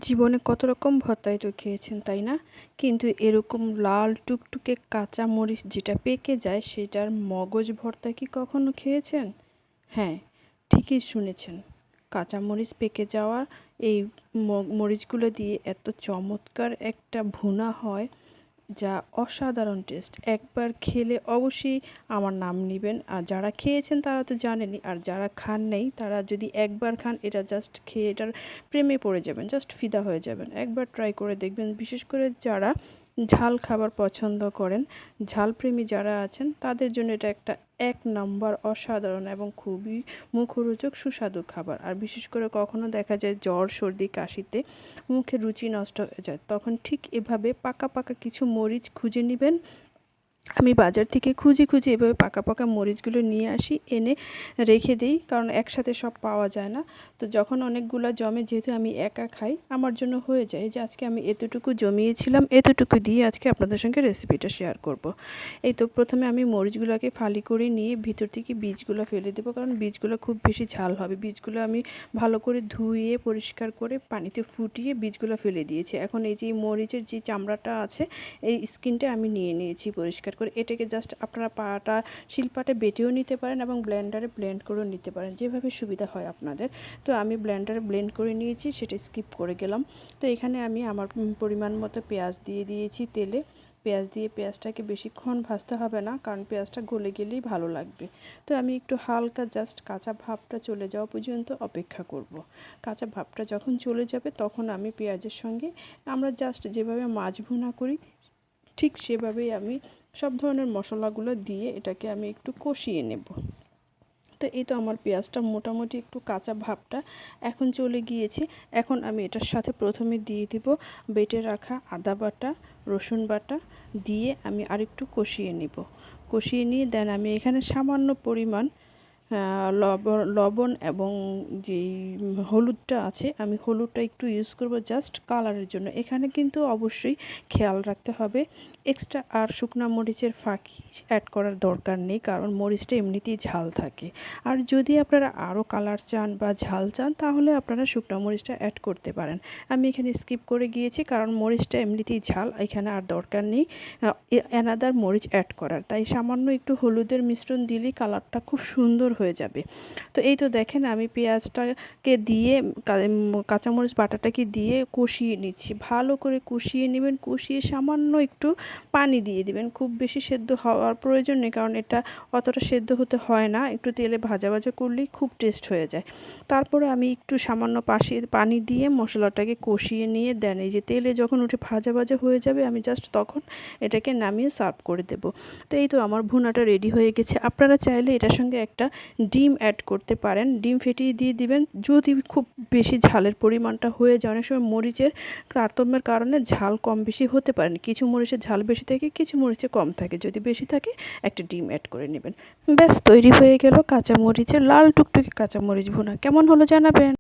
জীবনে কত রকম ভর্তাই তো খেয়েছেন, তাই না? কিন্তু এরকম লাল টুকটুকে কাঁচা মরিচ যেটা পেকে যায় সেটার মগজ ভর্তা কি কখনো খেয়েছেন? হ্যাঁ, ঠিকই শুনেছেন। কাঁচা মরিচ পেকে যাওয়া এই মরিচগুলো দিয়ে এত চমৎকার একটা ভুনা হয় যা অসাধারণ টেস্ট। একবার খেলে অবশ্যই আমার নাম নেবেন। আর যারা খেয়েছেন তারা তো জানেনই, আর যারা খান নাই তারা যদি একবার খান এটা জাস্ট খেয়ে এটার প্রেমে পড়ে যাবেন, জাস্ট ফিদা হয়ে যাবেন। একবার ট্রাই করে দেখবেন, বিশেষ করে যারা ঝাল খাবার পছন্দ করেন, ঝালপ্রেমী যারা আছেন তাদের জন্য এটা একটা এক নাম্বার অসাধারণ এবং খুবই মুখরোচক সুস্বাদু খাবার। আর বিশেষ করে কখনো দেখা যায় জ্বর সর্দি কাশিতে মুখে রুচি নষ্ট হয়ে যায়, তখন ঠিক এভাবে পাকা পাকা কিছু মরিচ খুঁজে নেবেন। আমি বাজার থেকে খুঁজে খুঁজে এভাবে পাকা পাকা মরিচগুলো নিয়ে আসি, এনে রেখে দিই, কারণ একসাথে সব পাওয়া যায় না। তো যখন অনেকগুলো জমে, যেহেতু আমি একা খাই, আমার জন্য হয়ে যায় যে আজকে আমি এতটুকু জমিয়েছিলাম, এতটুকু দিয়ে আজকে আপনাদের সঙ্গে রেসিপিটা শেয়ার করব। এই তো প্রথমে আমি মরিচগুলোকে ফালি করে নিয়ে ভিতর থেকে বীজগুলো ফেলে দেবো, কারণ বীজগুলো খুব বেশি ঝাল হবে। বীজগুলো আমি ভালো করে ধুয়ে পরিষ্কার করে পানিতে ফুটিয়ে বীজগুলো ফেলে দিয়েছি। এখন এই যে মরিচের যে চামড়াটা আছে, এই স্কিনটা আমি নিয়ে নিয়েছি পরিষ্কার করে। এটাকে জাস্ট আপনারা শিলপাটে বেটেও নিতে পারেন এবং ব্লেন্ডারে ব্লেন্ড করেও নিতে পারেন, যেভাবে সুবিধা হয় আপনাদের। তো আমি ব্লেন্ডারে ব্লেন্ড করে নিয়েছি, সেটা স্কিপ করে গেলাম। তো এখানে আমি আমার পরিমাণ মতো পেঁয়াজ দিয়ে দিয়েছি তেলে। পেঁয়াজ দিয়ে পেঁয়াজটাকে বেশিক্ষণ ভাজতে হবে না, কারণ পেঁয়াজটা গলে গেলেই ভালো লাগবে। তো আমি একটু হালকা জাস্ট কাঁচা ভাবটা চলে যাওয়া পর্যন্ত অপেক্ষা করব। কাঁচা ভাবটা যখন চলে যাবে তখন আমি পেঁয়াজের সঙ্গে আমরা জাস্ট যেভাবে মাছ ভুনা করি ঠিক সেভাবেই আমি সব ধরনের মশলাগুলো দিয়ে এটাকে আমি একটু কষিয়ে নেব। তো এই তো আমার পেঁয়াজটা মোটামুটি একটু কাঁচা ভাবটা এখন চলে গিয়েছে। এখন আমি এটার সাথে প্রথমে দিয়ে দিব বেটে রাখা আদা বাটা, রসুন বাটা দিয়ে আমি আরেকটু কষিয়ে নেব। কষিয়ে নিয়ে দেন আমি এখানে সামান্য পরিমাণ লবণ এবং যেই হলুদটা আছে, আমি হলুদটা একটু ইউজ করব জাস্ট কালারের জন্য। এখানে কিন্তু অবশ্যই খেয়াল রাখতে হবে এক্সট্রা আর শুকনা মরিচের ফাঁকি অ্যাড করার দরকার নেই, কারণ মরিচটা এমনিতেই ঝাল থাকে। আর যদি আপনারা আরও কালার চান বা ঝাল চান তাহলে আপনারা শুকনা মরিচটা অ্যাড করতে পারেন। আমি এখানে স্কিপ করে গিয়েছি, কারণ মরিচটা এমনিতেই ঝাল, এখানে আর দরকার নেই অ্যানাদার মরিচ অ্যাড করার। তাই সামান্য একটু হলুদের মিশ্রণ দিলেই কালারটা খুব সুন্দর হয়ে যাবে। তো এই তো দেখেন আমি পেঁয়াজটাকে দিয়ে কাঁচামরিচ বাটাটাকে দিয়ে কষিয়ে নিচ্ছি। ভালো করে কষিয়ে নেবেন, কষিয়ে সামান্য একটু পানি দিয়ে দিবেন। খুব বেশি সেদ্ধ হওয়ার প্রয়োজন নেই, কারণ এটা অতটা সেদ্ধ হতে হয় না, একটু তেলে ভাজা ভাজা করলেই খুব টেস্ট হয়ে যায়। তারপরে আমি একটু সামান্য পানি দিয়ে মশলাটাকে কষিয়ে নিয়ে দেন এই যে তেলে যখন উঠে ভাজা ভাজা হয়ে যাবে, আমি জাস্ট তখন এটাকে নামিয়ে সার্ভ করে দেব। তো এই তো আমার ভুনাটা রেডি হয়ে গেছে। আপনারা চাইলে এটার সঙ্গে একটা ডিম অ্যাড করতে পারেন, ডিম ফেটিয়ে দিয়ে দিবেন। যদি খুব বেশি ঝালের পরিমাণটা হয়ে যায়, অনেক সময় মরিচের তারতম্যের কারণে ঝাল কম বেশি হতে পারে, কিছু মরিচের ঝাল বেশি থাকে, কিছু মরিচে কম থাকে। যদি বেশি থাকে একটা ডিম অ্যাড করে নেবেন। ব্যাস তৈরি হয়ে গেল কাঁচামরিচের লাল টুকটুকে কাঁচামরিচ ভুনা। কেমন হলো জানাবেন।